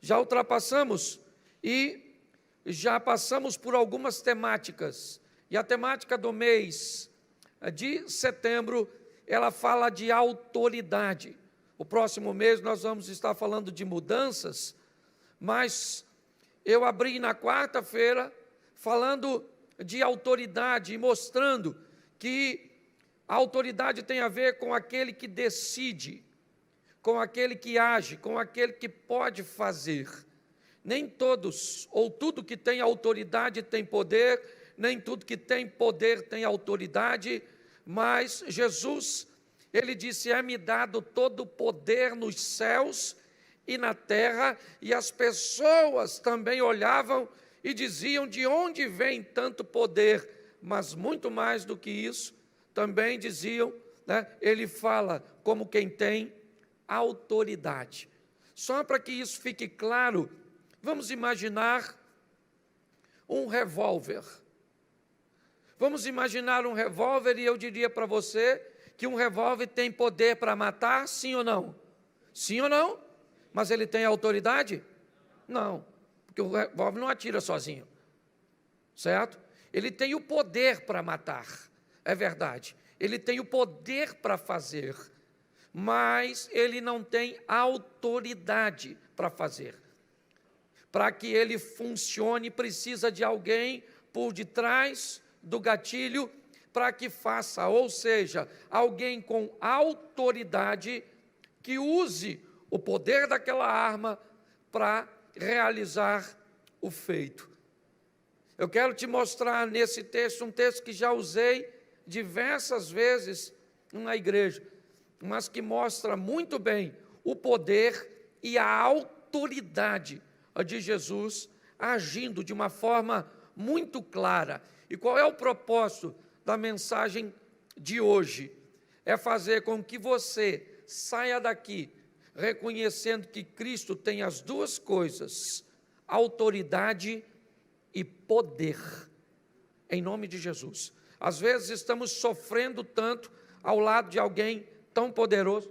já ultrapassamos e já passamos por algumas temáticas. E a temática do mês de setembro, ela fala de autoridade. O próximo mês nós vamos estar falando de mudanças, mas eu abri na quarta-feira falando de autoridade e mostrando que a autoridade tem a ver com aquele que decide, com aquele que age, com aquele que pode fazer. Nem todos, ou tudo que tem autoridade tem poder, nem tudo que tem poder tem autoridade, mas Jesus, ele disse: é-me dado todo o poder nos céus e na terra, e as pessoas também olhavam e diziam: de onde vem tanto poder? Mas muito mais do que isso, também diziam, né, ele fala como quem tem autoridade. Só para que isso fique claro, vamos imaginar um revólver. Vamos imaginar um revólver e eu diria para você que um revólver tem poder para matar, sim ou não? Sim ou não? Mas ele tem autoridade? Não, porque o revólver não atira sozinho, certo? Ele tem o poder para matar, é verdade. Ele tem o poder para fazer, mas ele não tem autoridade para fazer. Para que ele funcione, precisa de alguém por detrás do gatilho para que faça, ou seja, alguém com autoridade que use o poder daquela arma para realizar o feito. Eu quero te mostrar nesse texto, um texto que já usei diversas vezes na igreja, mas que mostra muito bem o poder e a autoridade de Jesus agindo de uma forma muito clara. E qual é o propósito da mensagem de hoje? É fazer com que você saia daqui reconhecendo que Cristo tem as duas coisas, autoridade e poder, em nome de Jesus. Às vezes estamos sofrendo tanto ao lado de alguém tão poderoso,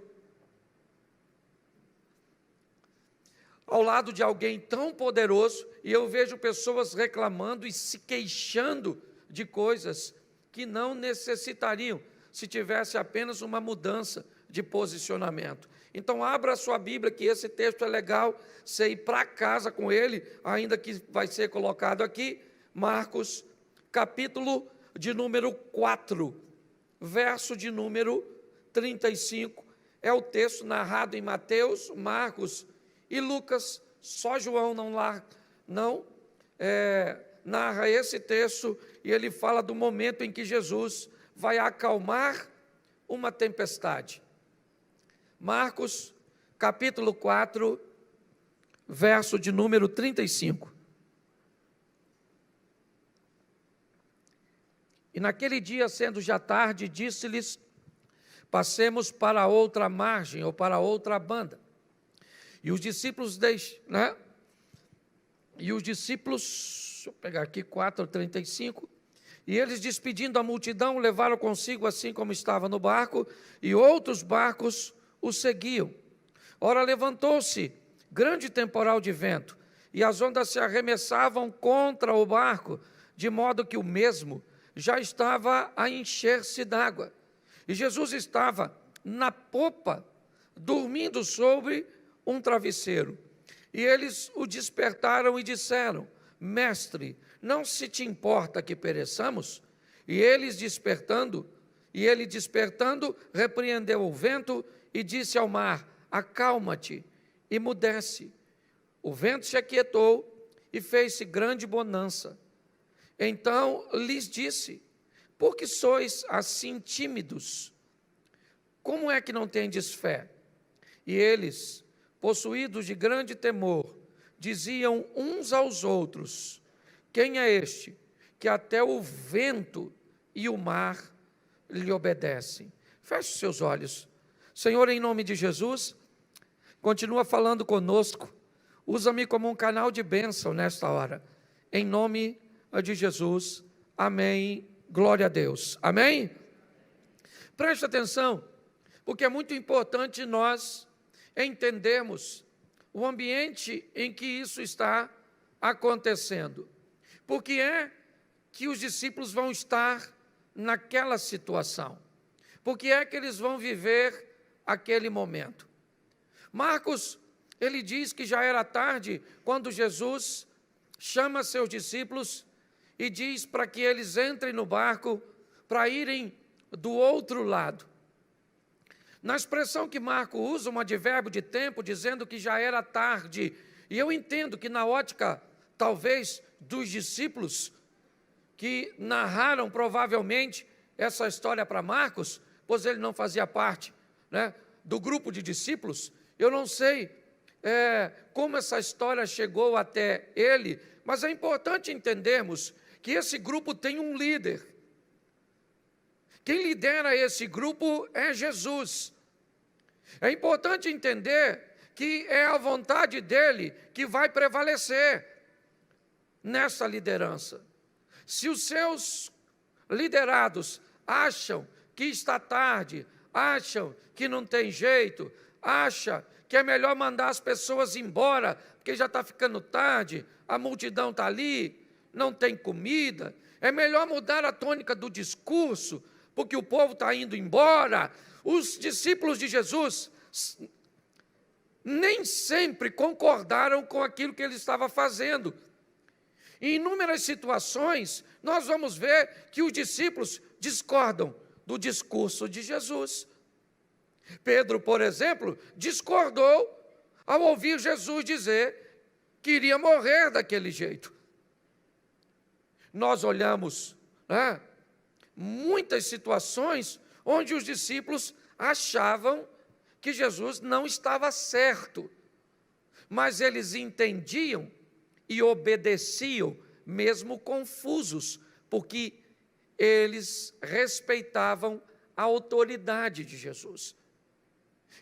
e eu vejo pessoas reclamando e se queixando de coisas que não necessitariam se tivesse apenas uma mudança de posicionamento. Então abra a sua Bíblia, que esse texto é legal, você ir para casa com ele, ainda que vai ser colocado aqui, Marcos, capítulo de número 4, verso de número 35, é o texto narrado em Mateus, Marcos e Lucas, só João não narra esse texto, e ele fala do momento em que Jesus vai acalmar uma tempestade. Marcos, capítulo 4, verso de número 35. E naquele dia, sendo já tarde, disse-lhes: passemos para a outra margem, ou para a outra banda. E os discípulos, deixa eu pegar aqui, 4:35, e eles, despedindo a multidão, levaram consigo assim como estava no barco, e outros barcos o seguiam. Ora, levantou-se grande temporal de vento, e as ondas se arremessavam contra o barco, de modo que o mesmo já estava a encher-se d'água. E Jesus estava na popa, dormindo sobre um travesseiro. E eles o despertaram e disseram: Mestre, não se te importa que pereçamos? E ele despertando, repreendeu o vento e disse ao mar: acalma-te, e mudece. O vento se aquietou e fez-se grande bonança. Então lhes disse: por que sois assim tímidos? Como é que não tendes fé? E eles, possuídos de grande temor, diziam uns aos outros: quem é este, que até o vento e o mar lhe obedecem? Feche os seus olhos. Senhor, em nome de Jesus, continua falando conosco, usa-me como um canal de bênção nesta hora, em nome de Jesus, amém, glória a Deus, amém? Preste atenção, porque é muito importante nós entendermos o ambiente em que isso está acontecendo. Por que é que os discípulos vão estar naquela situação? Por que é que eles vão viver aquele momento? Marcos, ele diz que já era tarde quando Jesus chama seus discípulos e diz para que eles entrem no barco para irem do outro lado. Na expressão que Marcos usa, um advérbio de tempo, dizendo que já era tarde, e eu entendo que na ótica, talvez, dos discípulos que narraram provavelmente essa história para Marcos, pois ele não fazia parte, né, do grupo de discípulos, eu não sei como essa história chegou até ele, mas é importante entendermos que esse grupo tem um líder. Quem lidera esse grupo é Jesus. É importante entender que é a vontade dele que vai prevalecer nessa liderança. Se os seus liderados acham que está tarde, acham que não tem jeito, acham que é melhor mandar as pessoas embora, porque já está ficando tarde, a multidão está ali, não tem comida, é melhor mudar a tônica do discurso, porque o povo está indo embora. Os discípulos de Jesus nem sempre concordaram com aquilo que ele estava fazendo. Em inúmeras situações, nós vamos ver que os discípulos discordam do discurso de Jesus. Pedro, por exemplo, discordou ao ouvir Jesus dizer que iria morrer daquele jeito. Nós olhamos, muitas situações onde os discípulos achavam que Jesus não estava certo, mas eles entendiam e obedeciam, mesmo confusos, porque eles respeitavam a autoridade de Jesus.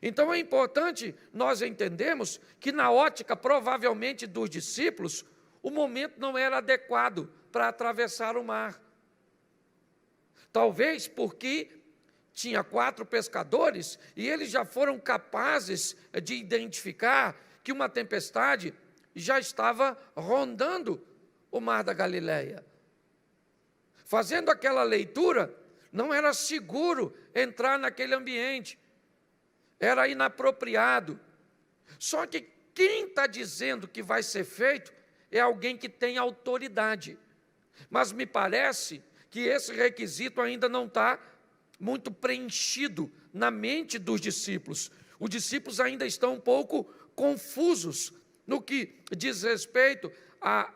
Então é importante nós entendermos que na ótica, provavelmente, dos discípulos, o momento não era adequado para atravessar o mar. Talvez porque tinha 4 pescadores e eles já foram capazes de identificar que uma tempestade já estava rondando o mar da Galileia. Fazendo aquela leitura, não era seguro entrar naquele ambiente, era inapropriado. Só que quem está dizendo que vai ser feito é alguém que tem autoridade. Mas me parece que esse requisito ainda não está muito preenchido na mente dos discípulos. Os discípulos ainda estão um pouco confusos no que diz respeito a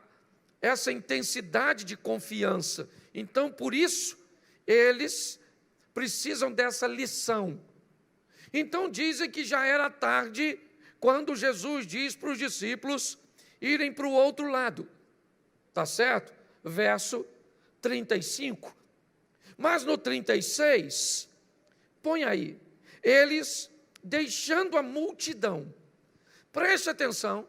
essa intensidade de confiança. Então, por isso, eles precisam dessa lição. Então, dizem que já era tarde quando Jesus diz para os discípulos irem para o outro lado. Tá certo? Verso 35. Mas no 36, põe aí, eles deixando a multidão. Preste atenção,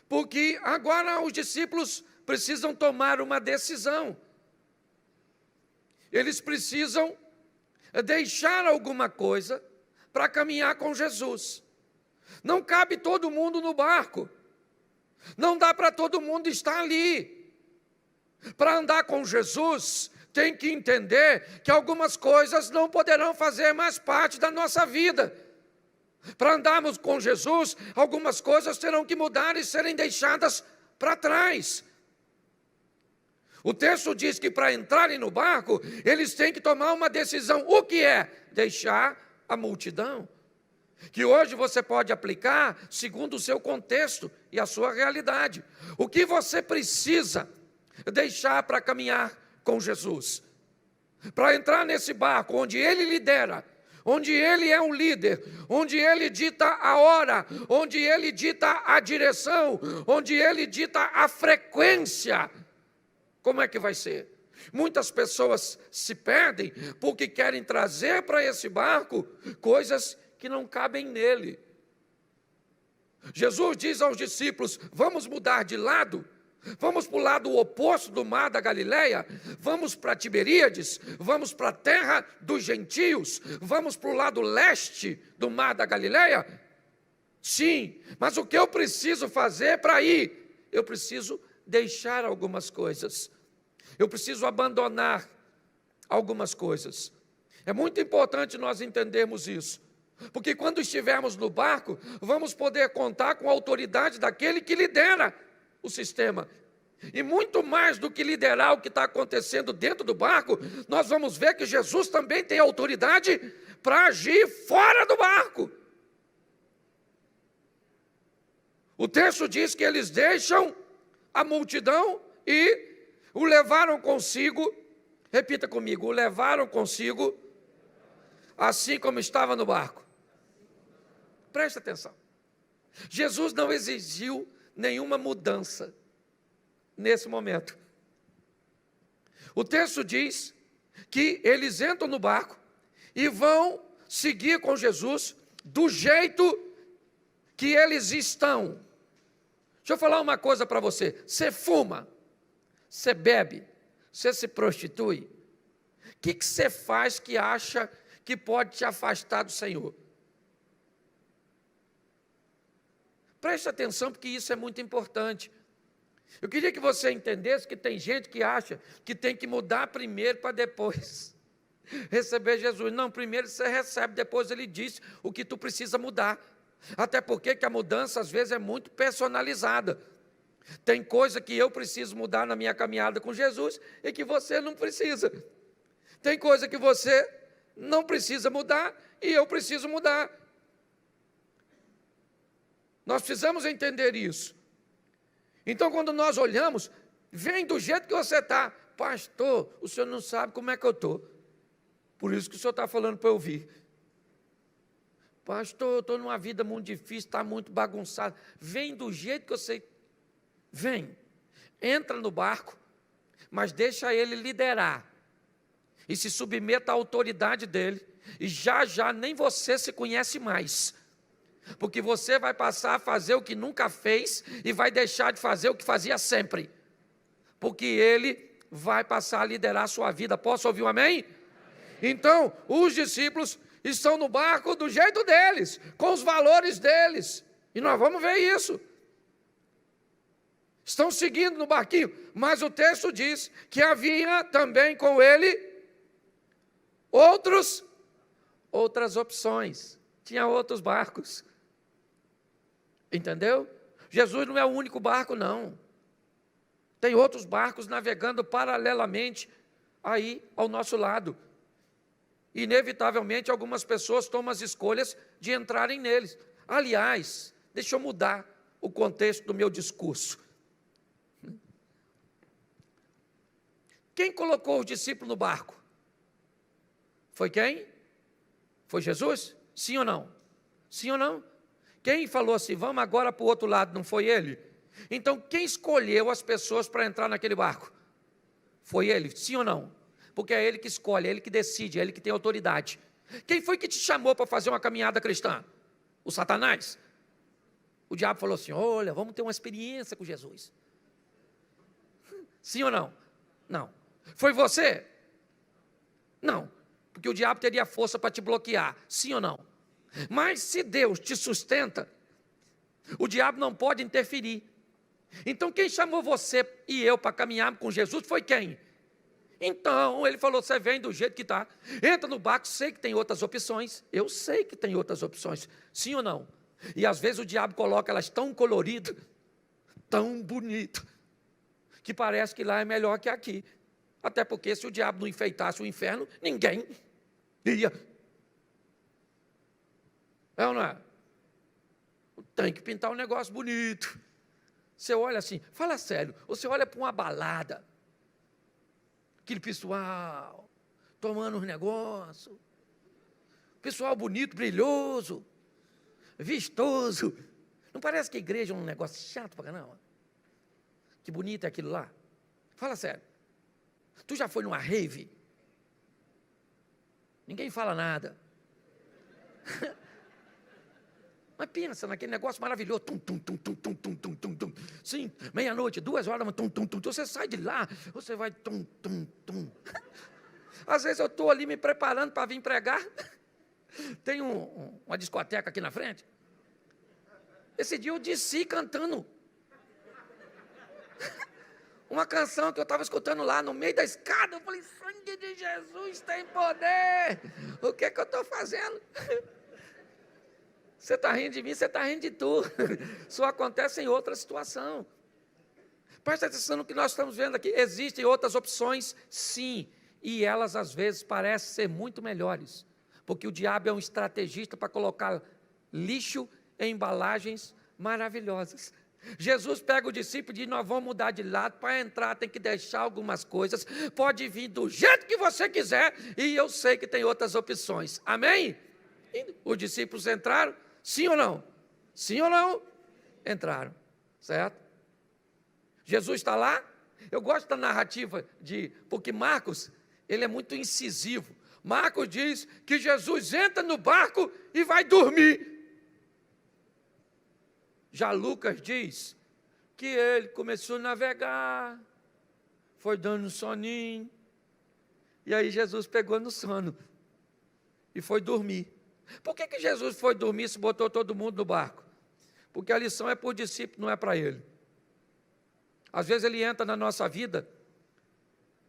porque agora os discípulos precisam tomar uma decisão. Eles precisam deixar alguma coisa para caminhar com Jesus. Não cabe todo mundo no barco. Não dá para todo mundo estar ali. Para andar com Jesus, tem que entender que algumas coisas não poderão fazer mais parte da nossa vida. Para andarmos com Jesus, algumas coisas terão que mudar e serem deixadas para trás. O texto diz que para entrarem no barco, eles têm que tomar uma decisão. O que é? Deixar a multidão. Que hoje você pode aplicar segundo o seu contexto e a sua realidade. O que você precisa deixar para caminhar com Jesus? Para entrar nesse barco onde Ele lidera, onde Ele é um líder, onde Ele dita a hora, onde Ele dita a direção, onde Ele dita a frequência. Como é que vai ser? Muitas pessoas se perdem porque querem trazer para esse barco coisas que não cabem nele. Jesus diz aos discípulos, vamos mudar de lado? Vamos para o lado oposto do mar da Galileia? Vamos para Tiberíades? Vamos para a terra dos gentios? Vamos para o lado leste do mar da Galileia? Sim, mas o que eu preciso fazer para ir? Eu preciso deixar algumas coisas. Eu preciso abandonar algumas coisas. É muito importante nós entendermos isso, porque quando estivermos no barco, vamos poder contar com a autoridade daquele que lidera o sistema. E muito mais do que liderar o que está acontecendo dentro do barco, nós vamos ver que Jesus também tem autoridade para agir fora do barco. O texto diz que eles deixam a multidão e o levaram consigo. Repita comigo: o levaram consigo, assim como estava no barco. Preste atenção. Jesus não exigiu nenhuma mudança nesse momento. O texto diz que eles entram no barco e vão seguir com Jesus do jeito que eles estão. Deixa eu falar uma coisa para você. Você fuma, você bebe, você se prostitui. O que você faz que acha que pode te afastar do Senhor? Preste atenção, porque isso é muito importante. Eu queria que você entendesse que tem gente que acha que tem que mudar primeiro para depois receber Jesus. Não, primeiro você recebe, depois ele diz o que tu precisa mudar. Até porque que a mudança às vezes é muito personalizada. Tem coisa que eu preciso mudar na minha caminhada com Jesus e que você não precisa. Tem coisa que você não precisa mudar e eu preciso mudar. Nós precisamos entender isso. Então, quando nós olhamos, vem do jeito que você está. Pastor, o senhor não sabe como é que eu estou. Por isso que o senhor está falando para eu ouvir. Pastor, eu estou numa vida muito difícil, está muito bagunçado. Vem do jeito que eu sei. Vem, entra no barco, mas deixa ele liderar. E se submeta à autoridade dele. E já nem você se conhece mais. Porque você vai passar a fazer o que nunca fez e vai deixar de fazer o que fazia sempre. Porque ele vai passar a liderar a sua vida. Posso ouvir um amém? Então, os discípulos estão no barco do jeito deles, com os valores deles. E nós vamos ver isso. Estão seguindo no barquinho, mas o texto diz que havia também com ele outras opções. Tinha outros barcos. Entendeu? Jesus não é o único barco, não. Tem outros barcos navegando paralelamente aí ao nosso lado. Inevitavelmente, algumas pessoas tomam as escolhas de entrarem neles. Aliás, deixa eu mudar o contexto do meu discurso. Quem colocou os discípulos no barco? Foi quem? Foi Jesus? Sim ou não? Sim ou não? Quem falou assim, vamos agora para o outro lado, não foi ele? Então, quem escolheu as pessoas para entrar naquele barco? Foi ele, sim ou não? Porque é ele que escolhe, é ele que decide, é ele que tem autoridade. Quem foi que te chamou para fazer uma caminhada cristã? O Satanás? O diabo falou assim, olha, vamos ter uma experiência com Jesus. Sim ou não? Não. Foi você? Não, porque o diabo teria força para te bloquear, sim ou não? Mas se Deus te sustenta, o diabo não pode interferir. Então quem chamou você e eu para caminhar com Jesus foi quem? Então ele falou, você vem do jeito que está, entra no barco, sei que tem outras opções, eu sei que tem outras opções, sim ou não? E às vezes o diabo coloca elas tão coloridas, tão bonito, que parece que lá é melhor que aqui. Até porque se o diabo não enfeitasse o inferno, ninguém ia. É ou não é? Tem que pintar um negócio bonito. Você olha assim, fala sério, você olha para uma balada, aquele pessoal tomando uns negócios, pessoal bonito, brilhoso, vistoso. Não parece que a igreja é um negócio chato para caramba? Que bonito é aquilo lá. Fala sério. Tu já foi numa rave? Ninguém fala nada. Mas pensa naquele negócio maravilhoso. Tum, tum, tum, tum, tum, tum, tum, tum, tum. Sim, meia-noite, 2 horas, tum, tum, tum. Você sai de lá, você vai tum, tum, tum. Às vezes eu estou ali me preparando para vir pregar. Tem uma discoteca aqui na frente. Esse dia eu desci cantando uma canção que eu estava escutando lá no meio da escada. Eu falei, sangue de Jesus tem poder. O que é que eu estou fazendo? Você está rindo de mim, você está rindo de tu. Só acontece em outra situação. Presta atenção no que nós estamos vendo aqui. Existem outras opções, sim. E elas, às vezes, parecem ser muito melhores. Porque o diabo é um estrategista para colocar lixo em embalagens maravilhosas. Jesus pega o discípulo e diz, nós vamos mudar de lado, para entrar tem que deixar algumas coisas, pode vir do jeito que você quiser, e eu sei que tem outras opções, amém? E os discípulos entraram, sim ou não? Sim ou não? Entraram, certo? Jesus está lá, eu gosto da narrativa, porque Marcos, ele é muito incisivo. Marcos diz que Jesus entra no barco e vai dormir. Já Lucas diz que ele começou a navegar, foi dando um soninho, e aí Jesus pegou no sono e foi dormir. Por que Jesus foi dormir se botou todo mundo no barco? Porque a lição é para o discípulo, não é para ele. Às vezes ele entra na nossa vida,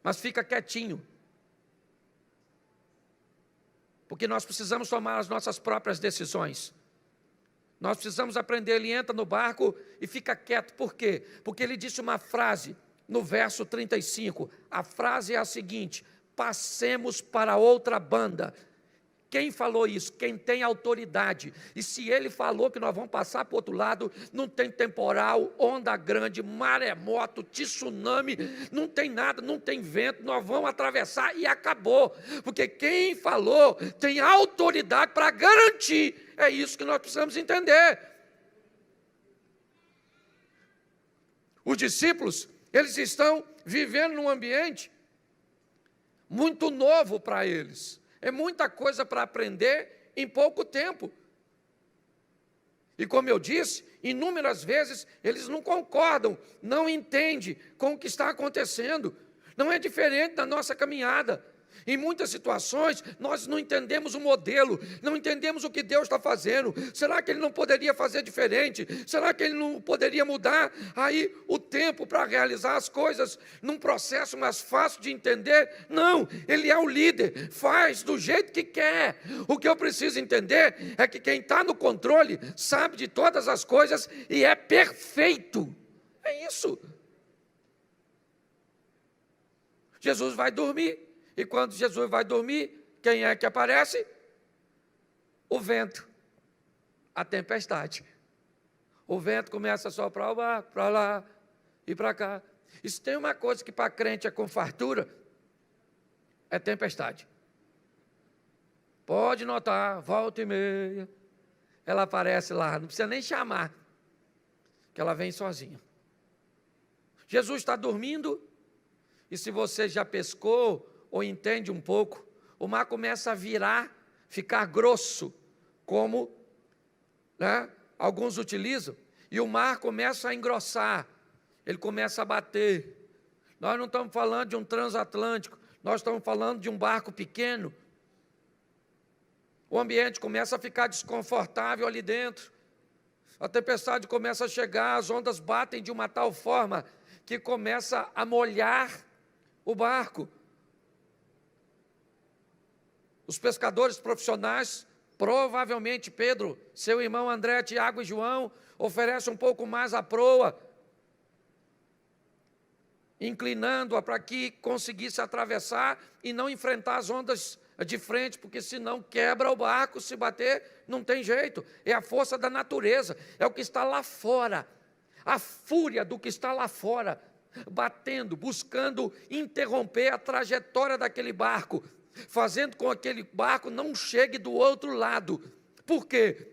mas fica quietinho. Porque nós precisamos tomar as nossas próprias decisões. Nós precisamos aprender, ele entra no barco e fica quieto. Por quê? Porque ele disse uma frase no verso 35. A frase é a seguinte, passemos para outra banda. Quem falou isso? Quem tem autoridade. E se ele falou que nós vamos passar para o outro lado, não tem temporal, onda grande, maremoto, tsunami, não tem nada, não tem vento, nós vamos atravessar e acabou. Porque quem falou tem autoridade para garantir. É isso que nós precisamos entender. Os discípulos, eles estão vivendo num ambiente muito novo para eles. É muita coisa para aprender em pouco tempo. E como eu disse, inúmeras vezes eles não concordam, não entendem com o que está acontecendo. Não é diferente da nossa caminhada. Em muitas situações, nós não entendemos o modelo, não entendemos o que Deus está fazendo. Será que Ele não poderia fazer diferente? Será que Ele não poderia mudar aí o tempo para realizar as coisas num processo mais fácil de entender? Não, Ele é o líder, faz do jeito que quer. O que eu preciso entender é que quem está no controle sabe de todas as coisas e é perfeito. É isso. Jesus vai dormir. E quando Jesus vai dormir, quem é que aparece? O vento, a tempestade. O vento começa a soprar o barco, para lá e para cá. E se tem uma coisa que para crente é com fartura, é tempestade. Pode notar, volta e meia, ela aparece lá, não precisa nem chamar, que ela vem sozinha. Jesus está dormindo, e se você já pescou, ou entende um pouco, o mar começa a virar, ficar grosso, como alguns utilizam, e o mar começa a engrossar, ele começa a bater. Nós não estamos falando de um transatlântico, nós estamos falando de um barco pequeno. O ambiente começa a ficar desconfortável ali dentro, a tempestade começa a chegar, as ondas batem de uma tal forma que começa a molhar o barco. Os pescadores profissionais, provavelmente Pedro, seu irmão André, Tiago e João, oferecem um pouco mais a proa, inclinando-a para que conseguisse atravessar e não enfrentar as ondas de frente, porque senão quebra o barco, se bater, não tem jeito. É a força da natureza, é o que está lá fora, a fúria do que está lá fora, batendo, buscando interromper a trajetória daquele barco, fazendo com que aquele barco não chegue do outro lado. Por quê?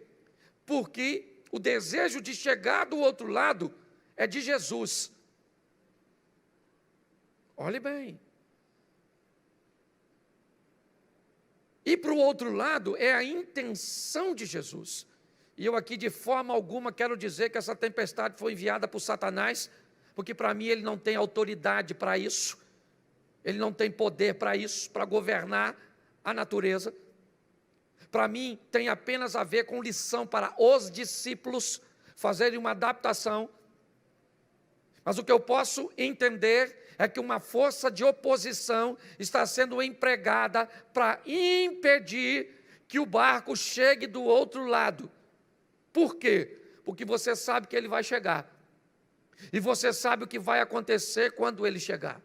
Porque o desejo de chegar do outro lado é de Jesus. Olhe bem. E para o outro lado é a intenção de Jesus. E eu aqui de forma alguma quero dizer que essa tempestade foi enviada por Satanás, porque para mim ele não tem autoridade para isso. Ele não tem poder para isso, para governar a natureza. Para mim, tem apenas a ver com lição para os discípulos, fazerem uma adaptação, mas o que eu posso entender é que uma força de oposição está sendo empregada para impedir que o barco chegue do outro lado. Por quê? Porque você sabe que ele vai chegar. E você sabe o que vai acontecer quando ele chegar.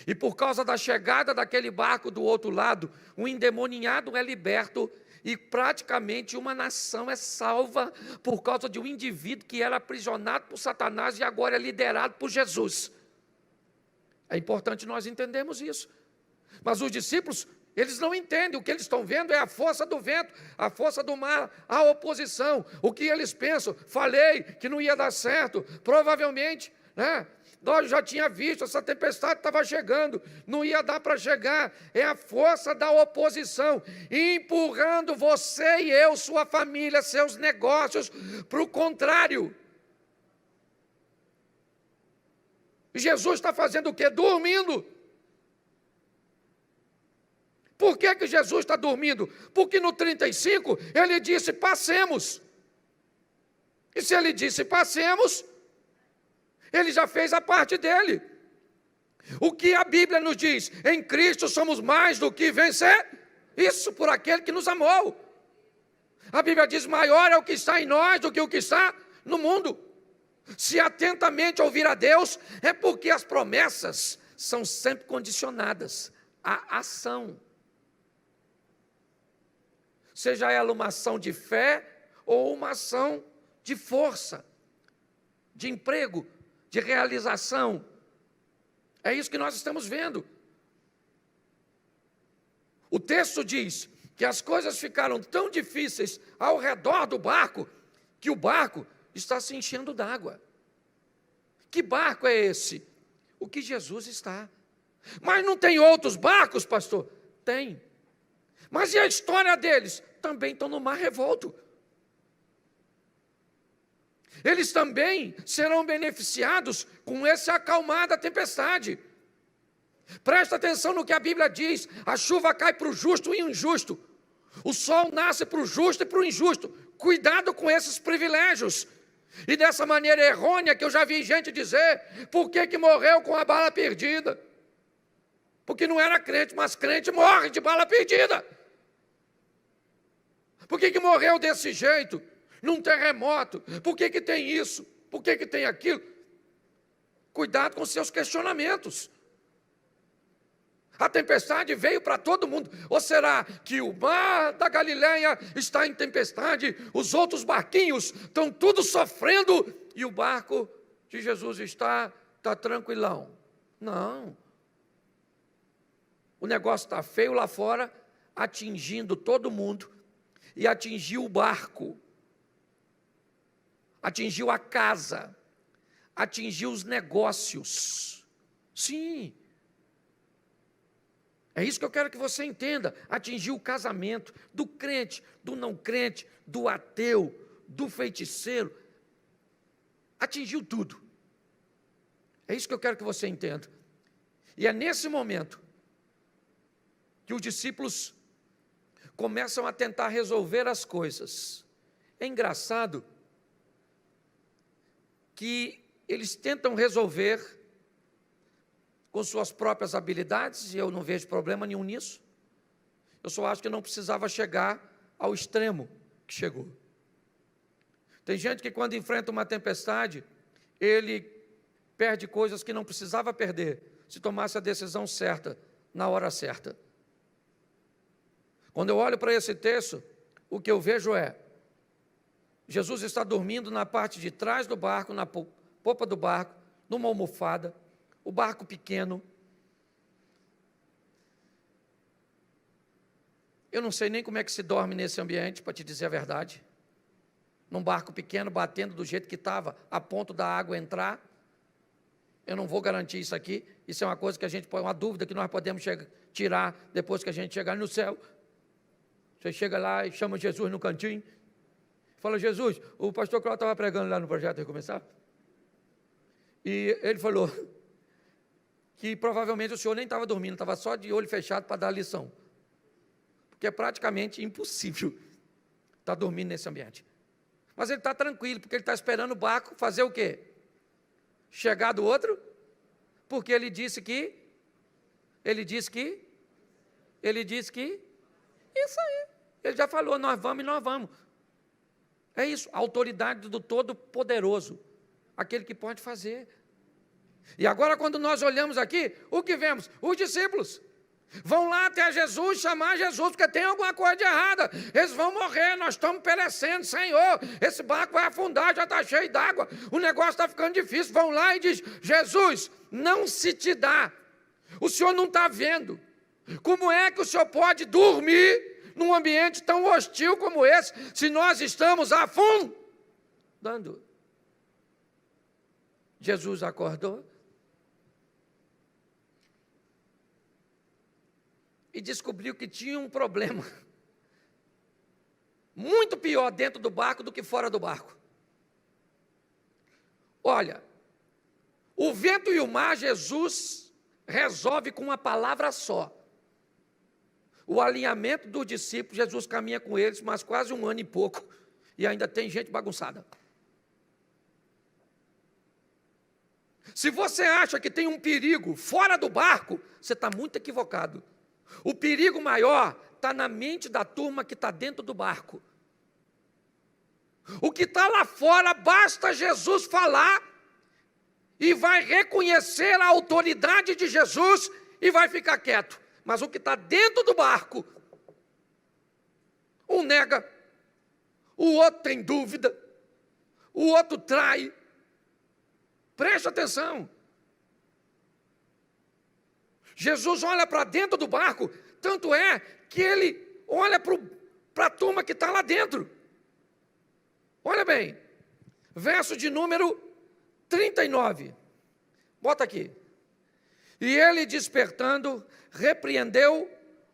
E por causa da chegada daquele barco do outro lado, um endemoniado é liberto e praticamente uma nação é salva por causa de um indivíduo que era aprisionado por Satanás e agora é liderado por Jesus. É importante nós entendermos isso. Mas os discípulos, eles não entendem, o que eles estão vendo é a força do vento, a força do mar, a oposição. O que eles pensam? Falei que não ia dar certo, provavelmente, né? Nós já tinha visto, essa tempestade estava chegando, não ia dar para chegar. É a força da oposição, empurrando você e eu, sua família, seus negócios, para o contrário. Jesus está fazendo o quê? Dormindo. Por que Jesus está dormindo? Porque no 35 ele disse, passemos. E se ele disse, passemos, ele já fez a parte dele. O que a Bíblia nos diz? Em Cristo somos mais do que vencer. Isso por aquele que nos amou. A Bíblia diz, maior é o que está em nós do que o que está no mundo. Se atentamente ouvir a Deus, é porque as promessas são sempre condicionadas à ação. Seja ela uma ação de fé ou uma ação de força, de emprego, de realização. É isso que nós estamos vendo. O texto diz que as coisas ficaram tão difíceis ao redor do barco, que o barco está se enchendo d'água. Que barco é esse? O que Jesus está. Mas não tem outros barcos, pastor? Tem. Mas e a história deles? Também estão no mar revolto. Eles também serão beneficiados com esse acalmar da tempestade. Presta atenção no que a Bíblia diz: a chuva cai para o justo e injusto, o sol nasce para o justo e para o injusto. Cuidado com esses privilégios. E dessa maneira errônea que eu já vi gente dizer, por que morreu com a bala perdida? Porque não era crente, mas crente morre de bala perdida. Por que morreu desse jeito? Num terremoto? Por que tem isso? Por que tem aquilo? Cuidado com seus questionamentos. A tempestade veio para todo mundo. Ou será que o mar da Galileia está em tempestade, os outros barquinhos estão tudo sofrendo e o barco de Jesus está tranquilão? Não. O negócio está feio lá fora, atingindo todo mundo, e atingiu o barco, atingiu a casa, atingiu os negócios. Sim. É isso que eu quero que você entenda. Atingiu o casamento do crente, do não crente, do ateu, do feiticeiro. Atingiu tudo. É isso que eu quero que você entenda. E é nesse momento que os discípulos começam a tentar resolver as coisas. É engraçado que eles tentam resolver com suas próprias habilidades, e eu não vejo problema nenhum nisso. Eu só acho que não precisava chegar ao extremo que chegou. Tem gente que quando enfrenta uma tempestade, ele perde coisas que não precisava perder, se tomasse a decisão certa, na hora certa. Quando eu olho para esse texto, o que eu vejo é, Jesus está dormindo na parte de trás do barco, na popa do barco, numa almofada, o barco pequeno. Eu não sei nem como é que se dorme nesse ambiente, para te dizer a verdade. Num barco pequeno, batendo do jeito que estava, a ponto da água entrar. Eu não vou garantir isso aqui. Isso é uma coisa que a gente põe, uma dúvida que nós podemos tirar depois que a gente chegar no céu. Você chega lá e chama Jesus no cantinho. Fala, Jesus, o pastor Cláudio estava pregando lá no Projeto Recomeçar. E ele falou que provavelmente o senhor nem estava dormindo, estava só de olho fechado para dar a lição. Porque é praticamente impossível estar dormindo nesse ambiente. Mas ele está tranquilo, porque ele está esperando o barco fazer o quê? Chegar do outro, porque ele disse que, isso aí, ele já falou, nós vamos e nós vamos. É isso, a autoridade do Todo-Poderoso, aquele que pode fazer. E agora quando nós olhamos aqui, o que vemos? Os discípulos vão lá até Jesus, chamar Jesus, porque tem alguma coisa de errada, eles vão morrer, nós estamos perecendo, Senhor, esse barco vai afundar, já está cheio d'água, o negócio está ficando difícil. Vão lá e diz: Jesus, não se te dá, o Senhor não está vendo, como é que o Senhor pode dormir num ambiente tão hostil como esse, se nós estamos afundando? Jesus acordou e descobriu que tinha um problema muito pior dentro do barco do que fora do barco. Olha, o vento e o mar, Jesus resolve com uma palavra só. O alinhamento dos discípulos, Jesus caminha com eles, mas quase 1 ano e pouco, e ainda tem gente bagunçada. Se você acha que tem um perigo fora do barco, você está muito equivocado. O perigo maior está na mente da turma que está dentro do barco. O que está lá fora, basta Jesus falar, e vai reconhecer a autoridade de Jesus, e vai ficar quieto. Mas o que está dentro do barco, um nega, o outro tem dúvida, o outro trai. Preste atenção. Jesus olha para dentro do barco, tanto é que ele olha para a turma que está lá dentro. Olha bem, verso de número 39, bota aqui. E ele, despertando, repreendeu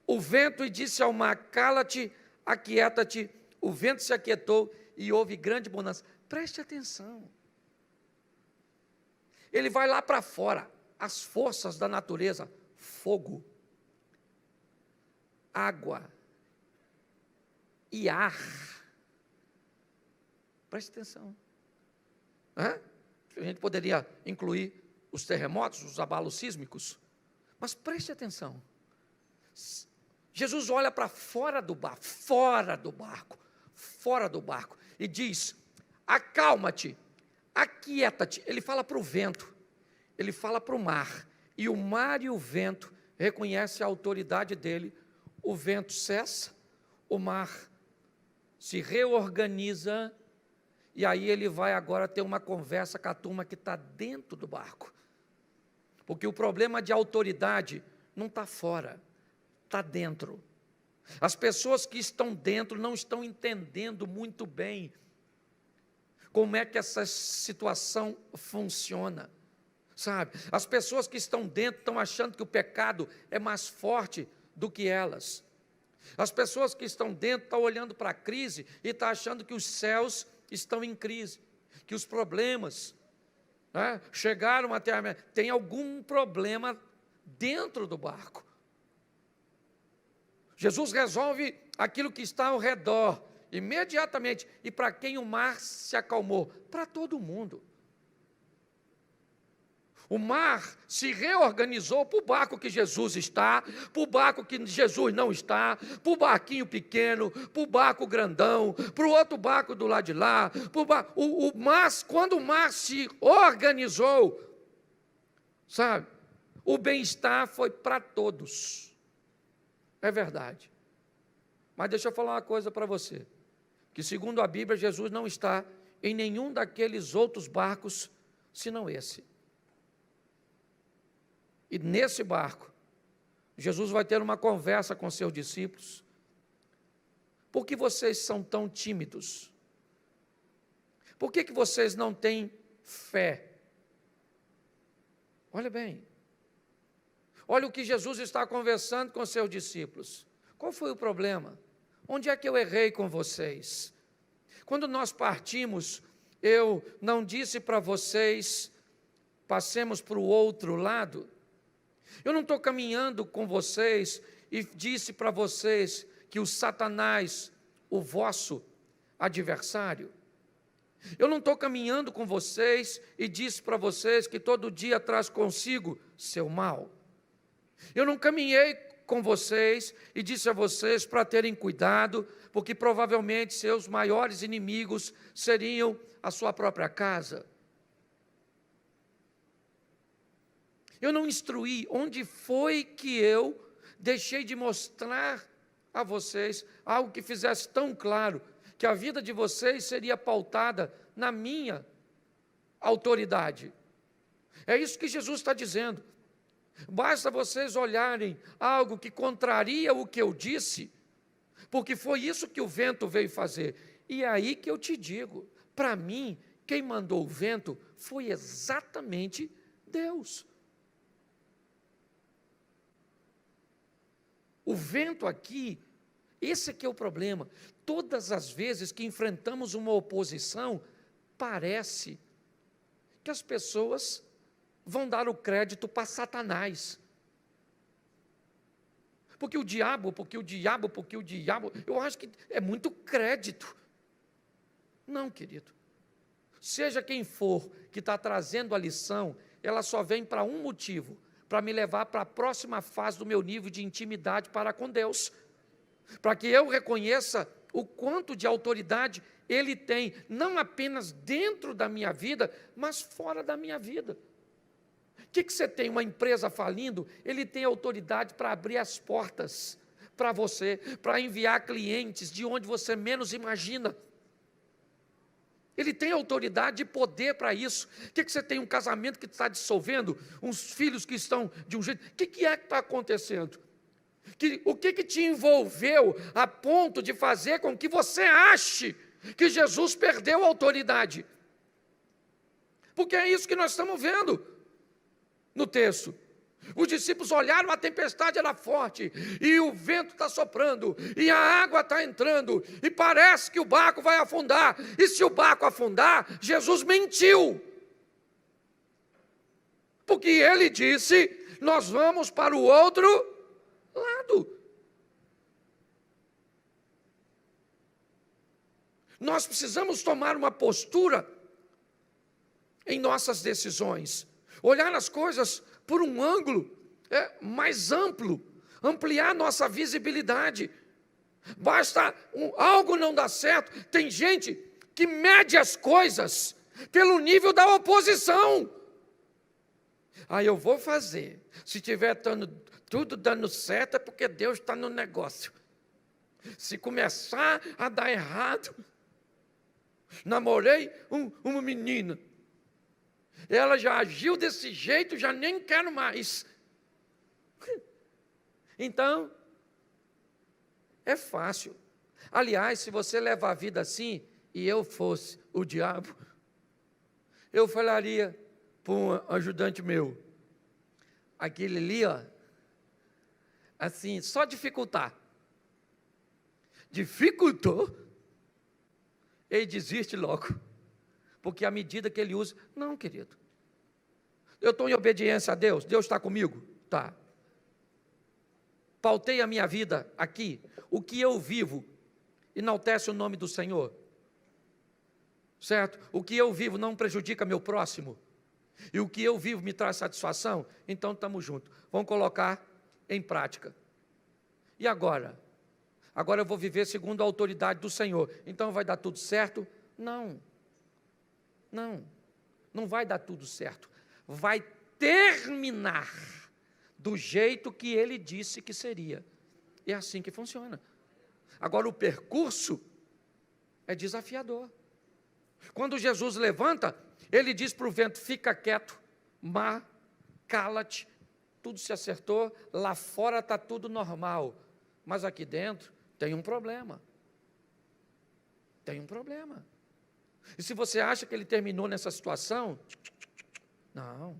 o vento e disse ao mar: cala-te, aquieta-te. O vento se aquietou e houve grande bonança. Preste atenção. Ele vai lá para fora, as forças da natureza, fogo, água e ar. Preste atenção. A gente poderia incluir os terremotos, os abalos sísmicos, mas preste atenção. Jesus olha para fora do barco, e diz: acalma-te, aquieta-te. Ele fala para o vento, ele fala para o mar, e o mar e o vento reconhecem a autoridade dele. O vento cessa, o mar se reorganiza, e aí ele vai agora ter uma conversa com a turma que está dentro do barco. Porque o problema de autoridade não está fora, está dentro. As pessoas que estão dentro não estão entendendo muito bem como é que essa situação funciona, sabe? As pessoas que estão dentro estão achando que o pecado é mais forte do que elas. As pessoas que estão dentro estão olhando para a crise e estão achando que os céus estão em crise, que os problemas chegaram até a... Tem algum problema dentro do barco. Jesus resolve aquilo que está ao redor, imediatamente. E para quem o mar se acalmou? Para todo mundo. O mar se reorganizou para o barco que Jesus está, para o barco que Jesus não está, para o barquinho pequeno, para o barco grandão, para o outro barco do lado de lá. Quando o mar se organizou, sabe, o bem-estar foi para todos. É verdade. Mas deixa eu falar uma coisa para você, que segundo a Bíblia, Jesus não está em nenhum daqueles outros barcos, senão esse. E nesse barco, Jesus vai ter uma conversa com seus discípulos. Por que vocês são tão tímidos? Por que vocês não têm fé? Olha bem. Olha o que Jesus está conversando com seus discípulos. Qual foi o problema? Onde é que eu errei com vocês? Quando nós partimos, eu não disse para vocês, passemos para o outro lado? Eu não estou caminhando com vocês e disse para vocês que o Satanás, o vosso adversário, Eu não estou caminhando com vocês e disse para vocês que todo dia traz consigo seu mal. Eu não caminhei com vocês e disse a vocês para terem cuidado, porque provavelmente seus maiores inimigos seriam a sua própria casa. Eu não instruí onde foi que eu deixei de mostrar a vocês algo que fizesse tão claro que a vida de vocês seria pautada na minha autoridade. É isso que Jesus está dizendo. Basta vocês olharem algo que contraria o que eu disse, porque foi isso que o vento veio fazer. E é aí que eu te digo, para mim, quem mandou o vento foi exatamente Deus. O vento aqui, esse aqui é o problema. Todas as vezes que enfrentamos uma oposição, parece que as pessoas vão dar o crédito para Satanás. Porque o diabo, eu acho que é muito crédito. Não, querido. Seja quem for que está trazendo a lição, ela só vem para um motivo, para me levar para a próxima fase do meu nível de intimidade para com Deus. Para que eu reconheça o quanto de autoridade Ele tem, não apenas dentro da minha vida, mas fora da minha vida. O que você tem? Uma empresa falindo, ele tem autoridade para abrir as portas para você, para enviar clientes de onde você menos imagina. Ele tem autoridade e poder para isso. O que você tem? Um casamento que está dissolvendo, uns filhos que estão de um jeito. O que é que está acontecendo? O que te envolveu a ponto de fazer com que você ache que Jesus perdeu a autoridade? Porque é isso que nós estamos vendo no texto. Os discípulos olharam, a tempestade era forte, e o vento está soprando, e a água está entrando, e parece que o barco vai afundar, e se o barco afundar, Jesus mentiu, porque ele disse, nós vamos para o outro lado. Nós precisamos tomar uma postura em nossas decisões, olhar as coisas por um ângulo mais amplo, ampliar nossa visibilidade. Basta algo não dar certo. Tem gente que mede as coisas pelo nível da oposição. Eu vou fazer. Se tiver tudo dando certo, é porque Deus está no negócio. Se começar a dar errado, namorei uma menina. Ela já agiu desse jeito, já nem quero mais. Então, é fácil. Aliás, se você levar a vida assim, e eu fosse o diabo, eu falaria para um ajudante meu, aquele ali, assim, só dificultar. Dificultou, ele desiste logo. Porque à medida que ele usa, não, querido, eu estou em obediência a Deus, Deus está comigo? Tá. Pautei a minha vida aqui, o que eu vivo, enaltece o nome do Senhor, certo? O que eu vivo não prejudica meu próximo, e o que eu vivo me traz satisfação, então estamos juntos, vamos colocar em prática. E agora? Agora eu vou viver segundo a autoridade do Senhor, então vai dar tudo certo? Não. Não vai dar tudo certo. Vai terminar do jeito que ele disse que seria. É assim que funciona. Agora, o percurso é desafiador. Quando Jesus levanta, ele diz para o vento, fica quieto, mar, cala-te, tudo se acertou, lá fora está tudo normal, mas aqui dentro tem um problema. Tem um problema. E se você acha que ele terminou nessa situação, não.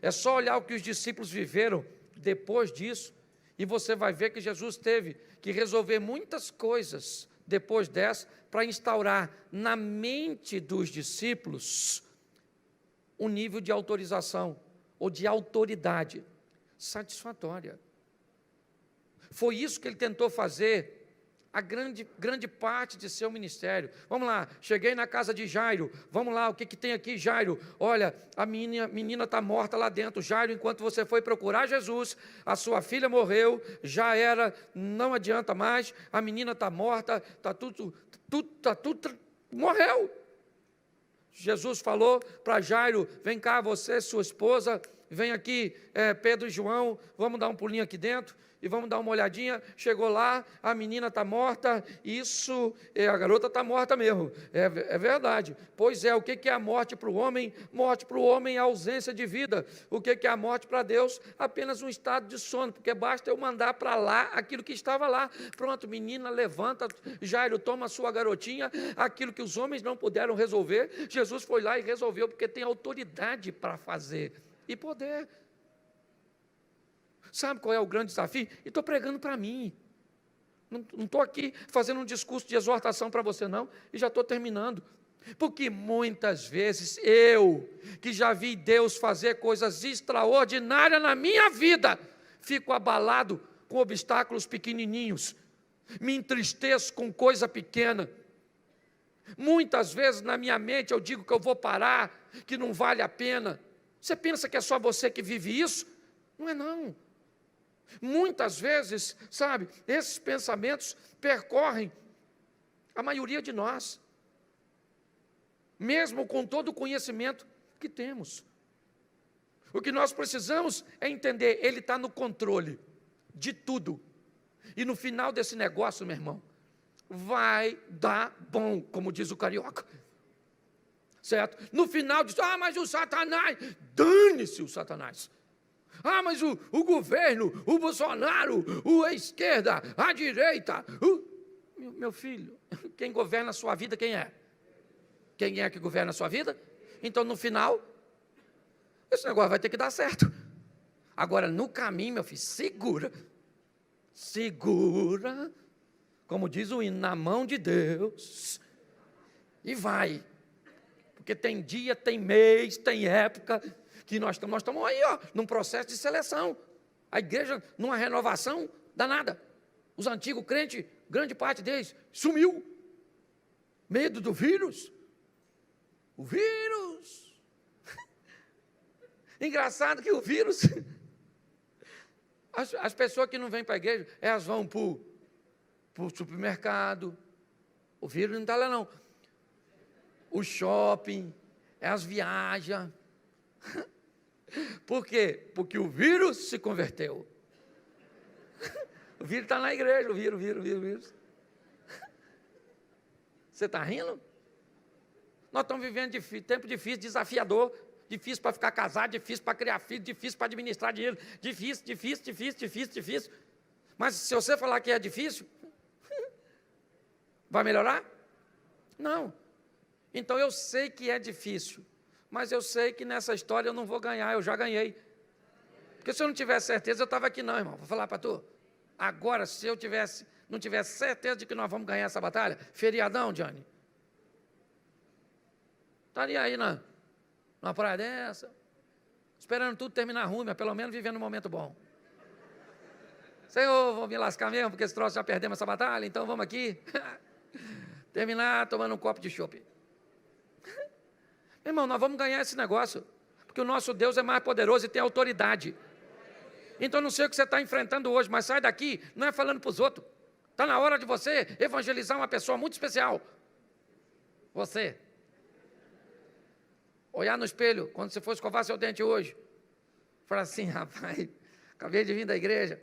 É só olhar o que os discípulos viveram depois disso, e você vai ver que Jesus teve que resolver muitas coisas depois dessa, para instaurar na mente dos discípulos um nível de autorização, ou de autoridade satisfatória. Foi isso que ele tentou fazer a grande parte de seu ministério. Vamos lá, cheguei na casa de Jairo, vamos lá, o que tem aqui, Jairo? Olha, a menina está morta lá dentro. Jairo, enquanto você foi procurar Jesus, a sua filha morreu, já era, não adianta mais, a menina está morta, morreu. Jesus falou para Jairo, vem cá você, sua esposa, vem aqui, Pedro e João, vamos dar um pulinho aqui dentro e vamos dar uma olhadinha. Chegou lá, a menina está morta, a garota está morta mesmo, é verdade. Pois é, o que é a morte para o homem? Morte para o homem é ausência de vida. O que é a morte para Deus? Apenas um estado de sono, porque basta eu mandar para lá aquilo que estava lá. Pronto, menina, levanta, Jairo, toma a sua garotinha, aquilo que os homens não puderam resolver, Jesus foi lá e resolveu, porque tem autoridade para fazer e poder. Sabe qual é o grande desafio? E estou pregando para mim. Não estou aqui fazendo um discurso de exortação para você, não. E já estou terminando. Porque muitas vezes eu, que já vi Deus fazer coisas extraordinárias na minha vida, fico abalado com obstáculos pequenininhos. Me entristeço com coisa pequena. Muitas vezes na minha mente eu digo que eu vou parar, que não vale a pena. Você pensa que é só você que vive isso? Não é não. Muitas vezes, sabe, esses pensamentos percorrem a maioria de nós, mesmo com todo o conhecimento que temos. O que nós precisamos é entender, Ele está no controle de tudo. E no final desse negócio, meu irmão, vai dar bom, como diz o carioca. Certo? No final diz, mas o Satanás, dane-se o Satanás. Mas o governo, o Bolsonaro, a esquerda, a direita. Meu filho, quem governa a sua vida, quem é? Quem é que governa a sua vida? Então, no final, esse negócio vai ter que dar certo. Agora, no caminho, meu filho, segura. Segura, como diz o hino, na mão de Deus. E vai. Porque tem dia, tem mês, tem época que nós estamos aí, num processo de seleção. A igreja, numa renovação danada. Os antigos crentes, grande parte deles, sumiu. Medo do vírus. O vírus. Engraçado que o vírus... As pessoas que não vêm para a igreja, elas vão para o supermercado. O vírus não está lá, não. O shopping, elas viajam. Por quê? Porque o vírus se converteu. O vírus está na igreja, o vírus. Você está rindo? Nós estamos vivendo tempo difícil, desafiador, difícil para ficar casado, difícil para criar filho, difícil para administrar dinheiro, difícil. Mas se você falar que é difícil, vai melhorar? Não. Então eu sei que é difícil, mas eu sei que nessa história eu não vou ganhar, eu já ganhei. Porque se eu não tivesse certeza, eu estava aqui não, irmão, vou falar para tu. Agora, se eu não tivesse certeza de que nós vamos ganhar essa batalha, feriadão, Johnny, estaria aí numa praia dessa, esperando tudo terminar ruim, mas pelo menos vivendo um momento bom. Senhor, vou me lascar mesmo, porque esse troço já perdemos essa batalha, então vamos aqui terminar tomando um copo de chopp. Meu irmão, nós vamos ganhar esse negócio, porque o nosso Deus é mais poderoso e tem autoridade. Então, não sei o que você está enfrentando hoje, mas sai daqui, não é falando para os outros. Está na hora de você evangelizar uma pessoa muito especial. Você. Olhar no espelho, quando você for escovar seu dente hoje. Falar assim, rapaz, acabei de vir da igreja.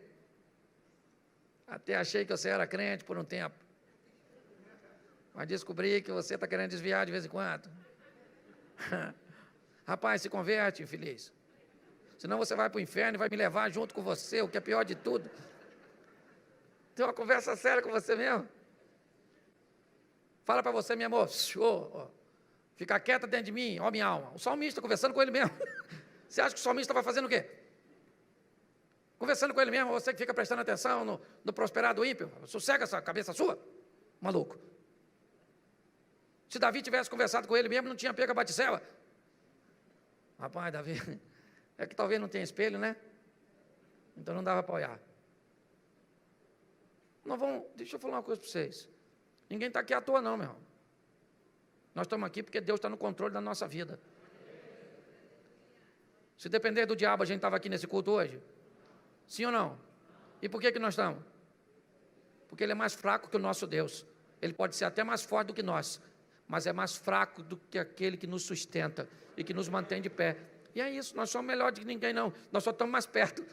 Até achei que você era crente por um tempo. Mas descobri que você está querendo desviar de vez em quando. Rapaz, se converte, infeliz. Senão você vai para o inferno e vai me levar junto com você, o que é pior de tudo. Tem uma conversa séria com você mesmo. Fala para você, meu amor, fica quieta dentro de mim, ó minha alma. O salmista conversando com ele mesmo. Você acha que o salmista vai fazendo o quê? Conversando com ele mesmo, você que fica prestando atenção no prosperar do ímpio. Sossega essa cabeça sua, maluco. Se Davi tivesse conversado com ele mesmo, não tinha pego a Batseba. Rapaz, Davi, é que talvez não tenha espelho, né? Então não dava para olhar. Deixa eu falar uma coisa para vocês. Ninguém está aqui à toa não, meu irmão. Nós estamos aqui porque Deus está no controle da nossa vida. Se depender do diabo, a gente estava aqui nesse culto hoje? Sim ou não? E por que nós estamos? Porque ele é mais fraco que o nosso Deus. Ele pode ser até mais forte do que nós, mas é mais fraco do que aquele que nos sustenta e que nos mantém de pé. E é isso, nós somos melhores do que ninguém não, nós só estamos mais perto.